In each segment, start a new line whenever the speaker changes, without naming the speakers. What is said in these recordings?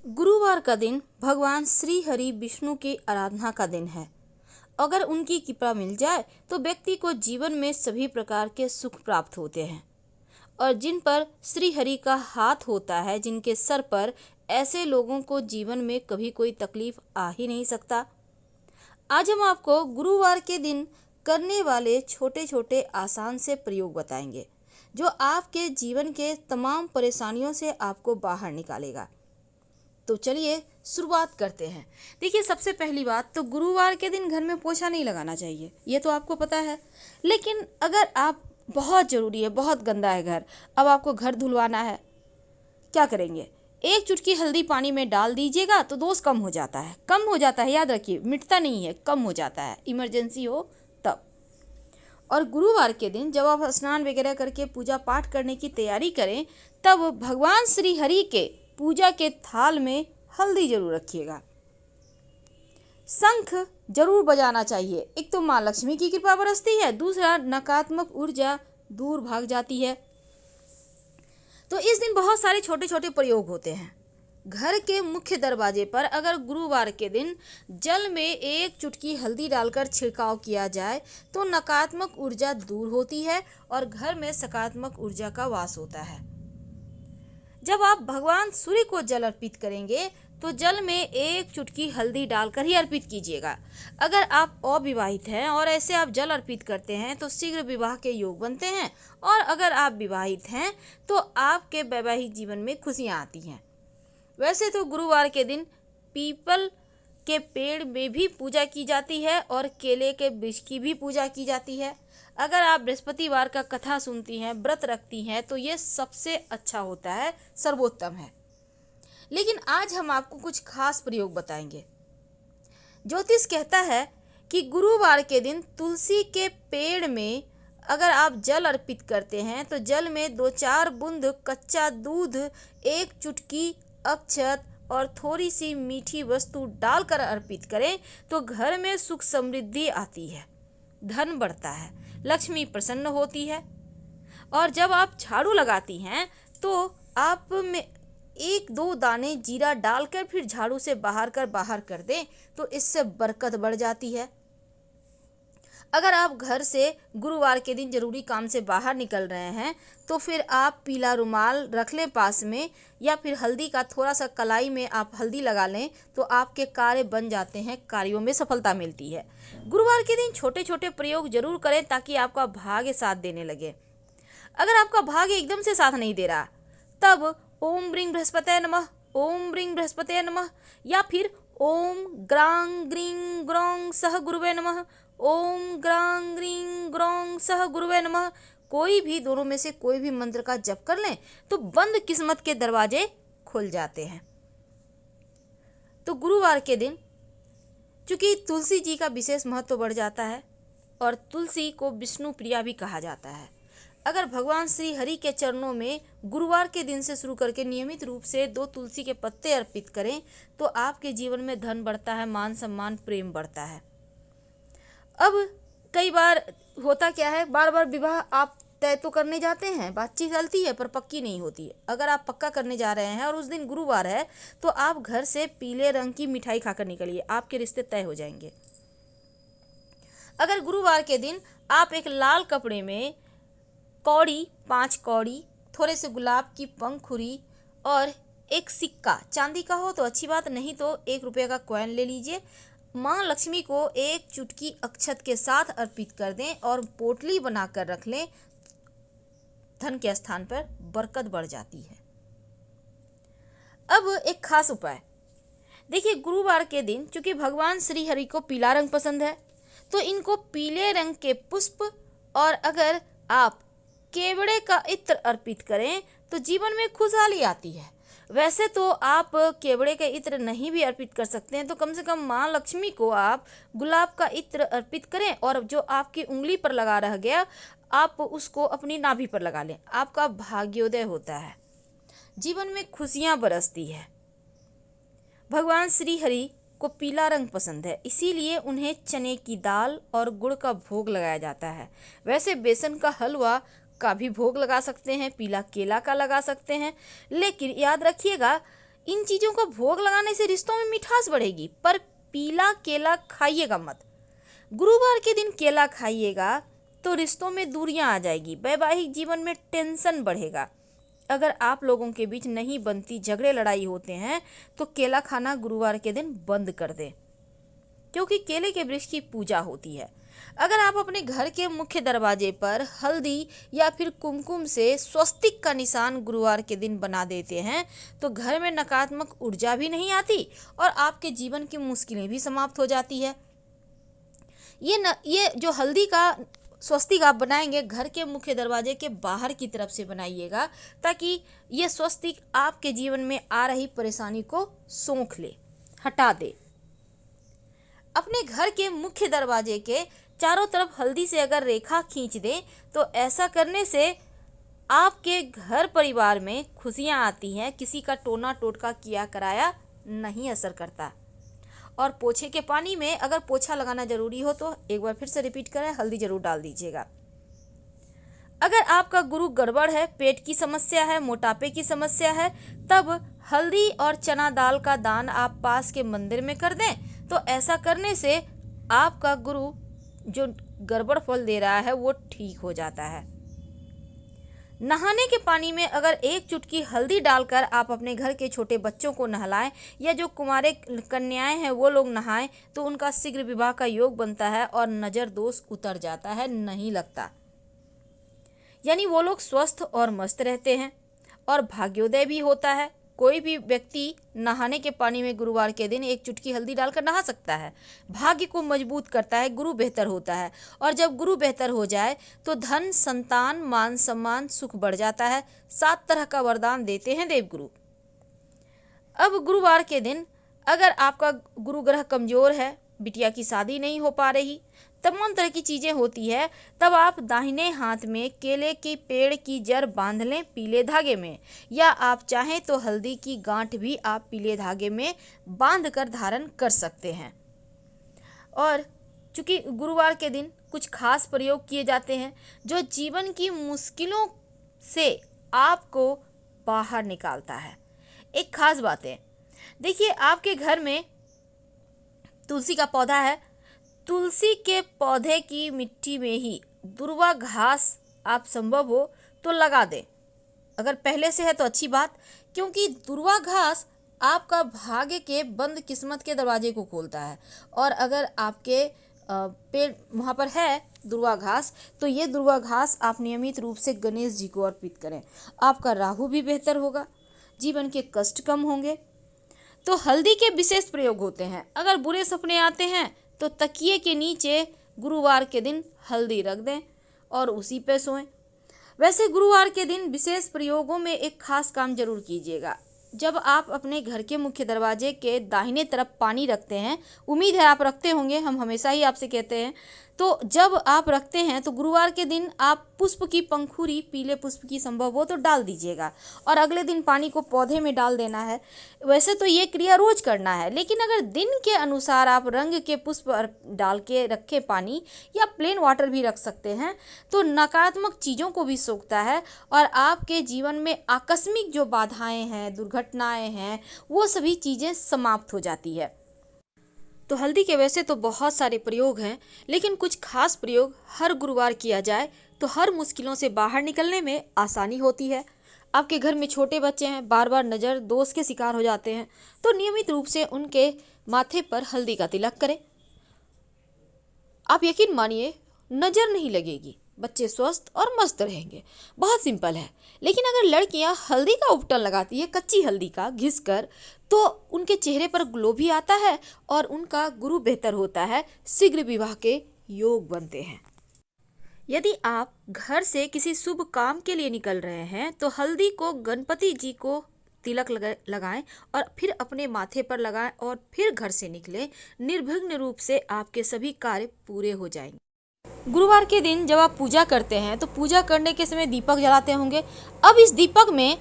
गुरुवार का दिन भगवान श्री हरि विष्णु की आराधना का दिन है। अगर उनकी कृपा मिल जाए तो व्यक्ति को जीवन में सभी प्रकार के सुख प्राप्त होते हैं और जिन पर श्री हरि का हाथ होता है, जिनके सर पर, ऐसे लोगों को जीवन में कभी कोई तकलीफ आ ही नहीं सकता। आज हम आपको गुरुवार के दिन करने वाले छोटे छोटे आसान से प्रयोग बताएंगे जो आपके जीवन के तमाम परेशानियों से आपको बाहर निकालेगा। तो चलिए शुरुआत करते हैं। देखिए, सबसे पहली बात तो गुरुवार के दिन घर में पोछा नहीं लगाना चाहिए, ये तो आपको पता है। लेकिन अगर आप बहुत ज़रूरी है, बहुत गंदा है घर, अब आपको घर धुलवाना है, क्या करेंगे? एक चुटकी हल्दी पानी में डाल दीजिएगा तो दोष कम हो जाता है। कम हो जाता है, याद रखिए, मिटता नहीं है, कम हो जाता है, इमरजेंसी हो तब। और गुरुवार के दिन जब आप स्नान वगैरह करके पूजा पाठ करने की तैयारी करें, तब भगवान श्री हरि के पूजा के थाल में हल्दी जरूर रखिएगा। शंख जरूर बजाना चाहिए। एक तो माँ लक्ष्मी की कृपा बरसती है, दूसरा नकारात्मक ऊर्जा दूर भाग जाती है। तो इस दिन बहुत सारे छोटे छोटे प्रयोग होते हैं। घर के मुख्य दरवाजे पर अगर गुरुवार के दिन जल में एक चुटकी हल्दी डालकर छिड़काव किया जाए तो नकारात्मक ऊर्जा दूर होती है और घर में सकारात्मक ऊर्जा का वास होता है। जब आप भगवान सूर्य को जल अर्पित करेंगे तो जल में एक चुटकी हल्दी डालकर ही अर्पित कीजिएगा। अगर आप अविवाहित हैं और ऐसे आप जल अर्पित करते हैं तो शीघ्र विवाह के योग बनते हैं, और अगर आप विवाहित हैं तो आपके वैवाहिक जीवन में खुशियां आती हैं। वैसे तो गुरुवार के दिन पीपल के पेड़ में भी पूजा की जाती है और केले के वृक्ष की भी पूजा की जाती है। अगर आप बृहस्पतिवार का कथा सुनती हैं, व्रत रखती हैं, तो ये सबसे अच्छा होता है, सर्वोत्तम है। लेकिन आज हम आपको कुछ खास प्रयोग बताएंगे। ज्योतिष कहता है कि गुरुवार के दिन तुलसी के पेड़ में अगर आप जल अर्पित करते हैं तो जल में 2-4 बूंद कच्चा दूध, एक चुटकी अक्षत और थोड़ी सी मीठी वस्तु डालकर अर्पित करें तो घर में सुख समृद्धि आती है, धन बढ़ता है, लक्ष्मी प्रसन्न होती है। और जब आप झाड़ू लगाती हैं तो आप में 1-2 दाने जीरा डालकर फिर झाड़ू से बाहर कर दें तो इससे बरकत बढ़ जाती है। अगर आप घर से गुरुवार के दिन जरूरी काम से बाहर निकल रहे हैं तो फिर आप पीला रुमाल रख लें पास में, या फिर हल्दी का थोड़ा सा कलाई में आप हल्दी लगा लें तो आपके कार्य बन जाते हैं, कार्यों में सफलता मिलती है। गुरुवार के दिन छोटे छोटे प्रयोग जरूर करें ताकि आपका भाग्य साथ देने लगे। अगर आपका भाग्य एकदम से साथ नहीं दे रहा तब ओम ब्रीं बृहस्पतये नमः, ओम ब्रीं बृहस्पतये नमः, या फिर ओम ग्रां ग्रीं ग्रौं सह गुरुवे नमः, ओम ग्रां ग्रीं ग्रौं सह गुरुवे नमः, कोई भी दोनों में से कोई भी मंत्र का जप कर लें तो बंद किस्मत के दरवाजे खुल जाते हैं। तो गुरुवार के दिन चूंकि तुलसी जी का विशेष महत्व बढ़ जाता है और तुलसी को विष्णु प्रिया भी कहा जाता है। अगर भगवान श्री हरि के चरणों में गुरुवार के दिन से शुरू करके नियमित रूप से 2 तुलसी के पत्ते अर्पित करें तो आपके जीवन में धन बढ़ता है, मान सम्मान, प्रेम बढ़ता है। अब कई बार होता क्या है, बार बार विवाह आप तय तो करने जाते हैं, बातचीत चलती है पर पक्की नहीं होती है। अगर आप पक्का करने जा रहे हैं और उस दिन गुरुवार है तो आप घर से पीले रंग की मिठाई खाकर निकलिए, आपके रिश्ते तय हो जाएंगे। अगर गुरुवार के दिन आप एक लाल कपड़े में कौड़ी, 5 कौड़ी, थोड़े से गुलाब की पंखुड़ी और एक सिक्का, चांदी का हो तो अच्छी बात, नहीं तो 1 रुपये का कॉइन ले लीजिए, माँ लक्ष्मी को एक चुटकी अक्षत के साथ अर्पित कर दें और पोटली बनाकर रख लें, धन के स्थान पर बरकत बढ़ जाती है। अब एक खास उपाय देखिए, गुरुवार के दिन चूंकि भगवान श्री हरि को पीला रंग पसंद है तो इनको पीले रंग के पुष्प और अगर आप केवड़े का इत्र अर्पित करें तो जीवन में खुशहाली आती है। वैसे तो आप केवड़े के इत्र नहीं भी अर्पित कर सकते हैं तो कम से कम माँ लक्ष्मी को आप गुलाब का इत्र अर्पित करें और जो आपकी उंगली पर लगा रह गया आप उसको अपनी नाभि पर लगा लें, आपका भाग्योदय होता है, जीवन में खुशियाँ बरसती है। भगवान श्री हरि को पीला रंग पसंद है, इसीलिए उन्हें चने की दाल और गुड़ का भोग लगाया जाता है। वैसे बेसन का हलवा का भी भोग लगा सकते हैं, पीला केला का लगा सकते हैं, लेकिन याद रखिएगा इन चीज़ों का भोग लगाने से रिश्तों में मिठास बढ़ेगी, पर पीला केला खाइएगा मत। गुरुवार के दिन केला खाइएगा तो रिश्तों में दूरियां आ जाएगी, वैवाहिक जीवन में टेंशन बढ़ेगा। अगर आप लोगों के बीच नहीं बनती, झगड़े लड़ाई होते हैं, तो केला खाना गुरुवार के दिन बंद कर दें, क्योंकि केले के वृक्ष की पूजा होती है। अगर आप अपने घर के मुख्य दरवाजे पर हल्दी या फिर कुमकुम से स्वस्तिक का निशान गुरुवार के दिन बना देते हैं, तो घर में नकारात्मक ऊर्जा भी नहीं आती और आपके जीवन की मुश्किलें भी समाप्त हो जाती है। ये जो हल्दी का स्वस्तिक आप बनाएंगे, घर के मुख्य दरवाजे के बाहर की तरफ से बनाइएगा, ताकि ये स्वस्तिक आपके जीवन में आ रही परेशानी को सोख ले, हटा दे। अपने घर के मुख्य दरवाजे के चारों तरफ हल्दी से अगर रेखा खींच दें, तो ऐसा करने से आपके घर परिवार में खुशियां आती हैं, किसी का टोना टोटका किया कराया नहीं असर करता। और पोछे के पानी में अगर पोछा लगाना जरूरी हो तो एक बार फिर से रिपीट करें, हल्दी जरूर डाल दीजिएगा। अगर आपका गुरु गड़बड़ है, पेट की समस्या है, मोटापे की समस्या है, तब हल्दी और चना दाल का दान आप पास के मंदिर में कर दें, तो ऐसा करने से आपका गुरु जो गड़बड़ फल दे रहा है वो ठीक हो जाता है। नहाने के पानी में अगर एक चुटकी हल्दी डालकर आप अपने घर के छोटे बच्चों को नहलाएं, या जो कुंवारे कन्याएं हैं वो लोग नहाएं, तो उनका शीघ्र विवाह का योग बनता है और नजर दोष उतर जाता है, नहीं लगता। यानी वो लोग स्वस्थ और मस्त रहते हैं और भाग्योदय भी होता है। कोई भी व्यक्ति नहाने के पानी में गुरुवार के दिन एक चुटकी हल्दी डालकर नहा सकता है। भाग्य को मजबूत करता है, गुरु बेहतर होता है, और जब गुरु बेहतर हो जाए तो धन, संतान, मान सम्मान, सुख बढ़ जाता है। 7 तरह का वरदान देते हैं देवगुरु। अब गुरुवार के दिन अगर आपका गुरु ग्रह कमजोर है, बिटिया की शादी नहीं हो पा रही, तमाम तरह की चीज़ें होती है, तब आप दाहिने हाथ में केले के पेड़ की जड़ बांध लें पीले धागे में, या आप चाहें तो हल्दी की गांठ भी आप पीले धागे में बांध कर धारण कर सकते हैं। और चूँकि गुरुवार के दिन कुछ खास प्रयोग किए जाते हैं जो जीवन की मुश्किलों से आपको बाहर निकालता है। एक खास बात है, देखिए आपके घर में तुलसी का पौधा है, तुलसी के पौधे की मिट्टी में ही दुर्वा घास आप संभव हो तो लगा दें। अगर पहले से है तो अच्छी बात, क्योंकि दुर्वा घास आपका भाग्य के बंद किस्मत के दरवाजे को खोलता है। और अगर आपके पेड़ वहाँ पर है दुर्वा घास, तो ये दुर्वा घास आप नियमित रूप से गणेश जी को अर्पित करें। आपका राहु भी बेहतर होगा, जीवन के कष्ट कम होंगे। तो हल्दी के विशेष प्रयोग होते हैं। अगर बुरे सपने आते हैं तो तकिए के नीचे गुरुवार के दिन हल्दी रख दें और उसी पे सोएं। वैसे गुरुवार के दिन विशेष प्रयोगों में एक खास काम जरूर कीजिएगा। जब आप अपने घर के मुख्य दरवाजे के दाहिने तरफ पानी रखते हैं, उम्मीद है आप रखते होंगे, हम हमेशा ही आपसे कहते हैं, तो जब आप रखते हैं तो गुरुवार के दिन आप पुष्प की पंखुड़ी, पीले पुष्प की संभव हो तो डाल दीजिएगा और अगले दिन पानी को पौधे में डाल देना है। वैसे तो ये क्रिया रोज करना है, लेकिन अगर दिन के अनुसार आप रंग के पुष्प डाल के रखे पानी, या प्लेन वाटर भी रख सकते हैं, तो नकारात्मक चीज़ों को भी सोखता है और आपके जीवन में आकस्मिक जो बाधाएं हैं, दुर्घटनाएं हैं, वो सभी चीज़ें समाप्त हो जाती है। तो हल्दी के वैसे तो बहुत सारे प्रयोग हैं, लेकिन कुछ खास प्रयोग हर गुरुवार किया जाए तो हर मुश्किलों से बाहर निकलने में आसानी होती है। आपके घर में छोटे बच्चे हैं, बार बार नज़र दोष के शिकार हो जाते हैं, तो नियमित रूप से उनके माथे पर हल्दी का तिलक करें। आप यकीन मानिए, नज़र नहीं लगेगी, बच्चे स्वस्थ और मस्त रहेंगे। बहुत सिंपल है। लेकिन अगर लड़कियां हल्दी का उपटन लगाती है, कच्ची हल्दी का घिसकर, तो उनके चेहरे पर ग्लो भी आता है और उनका गुरु बेहतर होता है, शीघ्र विवाह के योग बनते हैं। यदि आप घर से किसी शुभ काम के लिए निकल रहे हैं तो हल्दी को गणपति जी को तिलक लगाएं और फिर अपने माथे पर लगाएं और फिर घर से निकलें। निर्विघ्न रूप से आपके सभी कार्य पूरे हो जाएंगे। गुरुवार के दिन जब आप पूजा करते हैं तो पूजा करने के समय दीपक जलाते होंगे। अब इस दीपक में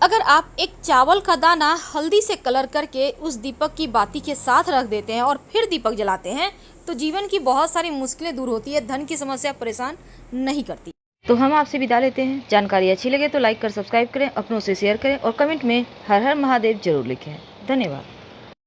अगर आप एक चावल का दाना हल्दी से कलर करके उस दीपक की बाती के साथ रख देते हैं और फिर दीपक जलाते हैं, तो जीवन की बहुत सारी मुश्किलें दूर होती है, धन की समस्या परेशान नहीं करती। तो हम आपसे विदा लेते हैं। जानकारी अच्छी लगे तो लाइक कर सब्सक्राइब करें, अपनों से शेयर करें और कमेंट में हर हर महादेव जरूर लिखें। धन्यवाद।